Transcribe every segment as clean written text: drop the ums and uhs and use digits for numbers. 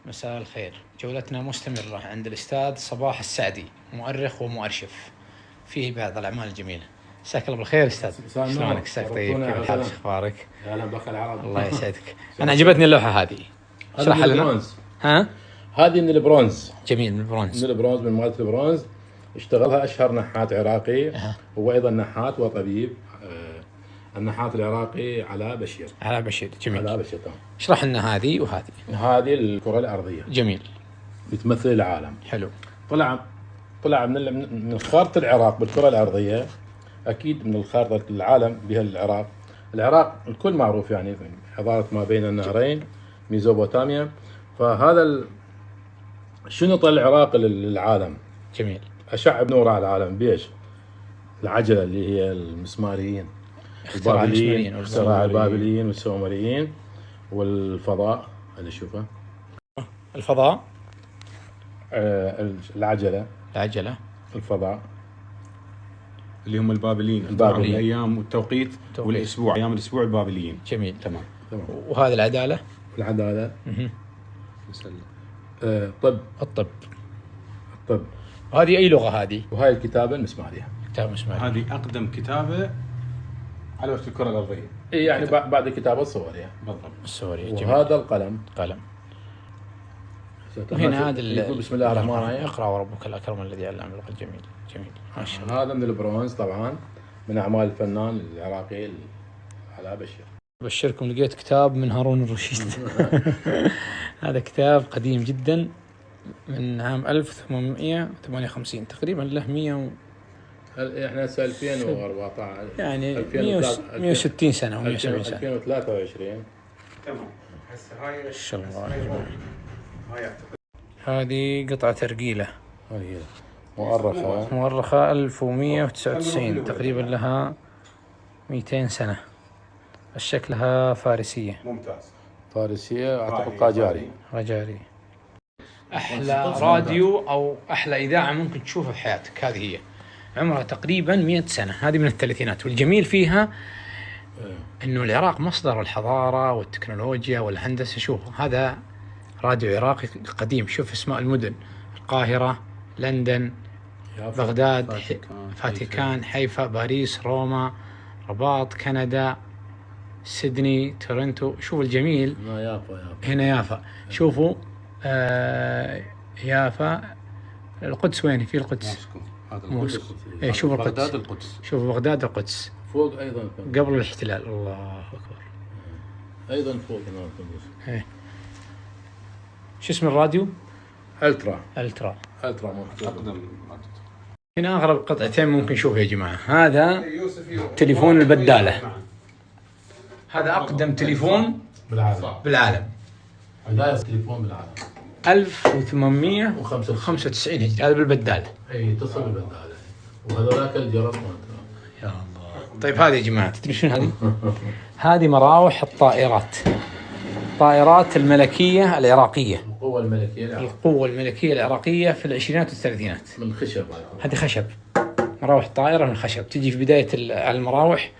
مساء الخير. جولتنا مستمرة عند الأستاذ صباح السعدي، مؤرخ ومؤرشف فيه بعض الأعمال الجميلة. مساك الله بالخير أستاذ. شلونك؟ مساك طيب، كيف الحال؟ أخبارك؟ أهلا بك العرب. الله يسعدك. أنا عجبتني اللوحة هذه. اشرح لنا. ها؟ هذه من البرونز. جميل، من البرونز. من البرونز، من مادة البرونز. اشتغلها أشهر نحات عراقي. هو أيضا نحات وطبيب. النحات العراقي علاء بشير. علاء بشير، جميل. علاء بشير تمام. اشرح لنا هذه وهذه. هذه الكرة الأرضية. جميل. بتمثل العالم. حلو. طلع من خارطة العراق بالكرة الأرضية. أكيد من الخارطة العالم بها العراق. العراق الكل معروف يعني حضارة ما بين النهرين، ميزوبوتاميا. فهذا شنو طلع العراق للعالم؟ جميل. أشع بنور على العالم بيش؟ العجلة اللي هي المسماريين، اختراع البابليين والسومريين، والفضاء اللي شوفه. الفضاء، العجلة، الفضاء اللي هم البابليين. الايام والتوقيت والاسبوع، ايام الاسبوع البابليين. جميل، تمام. وهذه العدالة. طب. الطب. هذه اي لغة هذه؟ وهاي الكتابة المسمارية. هذه اقدم كتابة على وجه الكرة الارضية. اي يعني بعد الكتابة الصورية. بالضبط، الصورية. وهذا القلم. وهنا هذا يقول بسم الله الرحمن الرحيم. اقرأ وربك الأكرم الذي علم بالقلم. جميل ما شاء الله. هذا من البرونز طبعا، من أعمال الفنان العراقي علاء بشير. بشركم لقيت كتاب من هارون الرشيد. هذا كتاب قديم جدا من عام 1858 تقريبا، له 100 احنا هسه 2014 يعني 160 سنة او 170 سنة. 2023 تمام. هسه هاي ان شاء الله. هذه قطعة ترقيلة. هي مؤرخة 1199 تقريبا، لها 200 سنة. شكلها فارسية. ممتاز. فارسية، اعتقد قاجاري. أحلى راديو أو أحلى إذاعة ممكن تشوفها في حياتك. هذه هي، عمرها تقريبا 100 سنة. هذه من الثلاثينات. والجميل فيها إنه العراق مصدر الحضارة والتكنولوجيا والهندسة. شوف هذا راديو عراقي قديم. شوف اسماء المدن: القاهرة، لندن، بغداد، فاتيكان، حيفا، باريس، روما، رباط، كندا، سيدني، تورنتو. شوفوا الجميل. هنا يافا. شوفوا يافا. القدس وين؟ في القدس. موسكو. شوفوا القدس. شوفوا بغداد، القدس فوق ايضا قبل الاحتلال. الله اكبر. ايضا فوق هنا. شو اسم الراديو؟ الترا اقدم. هنا اغرب قطعتين ممكن نشوفها يا جماعه. هذا تليفون البداله. هذا اقدم تليفون بالعالم. بداية التليفون بالعالم 1895 هجري. هذا بالبداله. اي اتصل بالبداله. وهذولاك الجرس يا الله. طيب هذه يا جماعه تدري شنو هذه؟ هذه مراوح الطائرات الملكيه العراقيه. القوة الملكية العراقية في العشرينات والثلاثينات. من خشب. هذه خشب، مراوح طائرة من خشب. تجي في بداية المراوح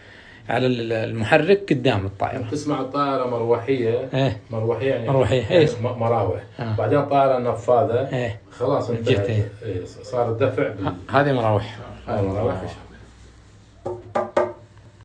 على المحرك قدام الطائرة. تسمع الطائرة مروحية. مروحية يعني مروحية. مراوح. بعدين الطائرة النفاذة. خلاص انت صار الدفع. هذه مراوح. هاي مراوح خشب.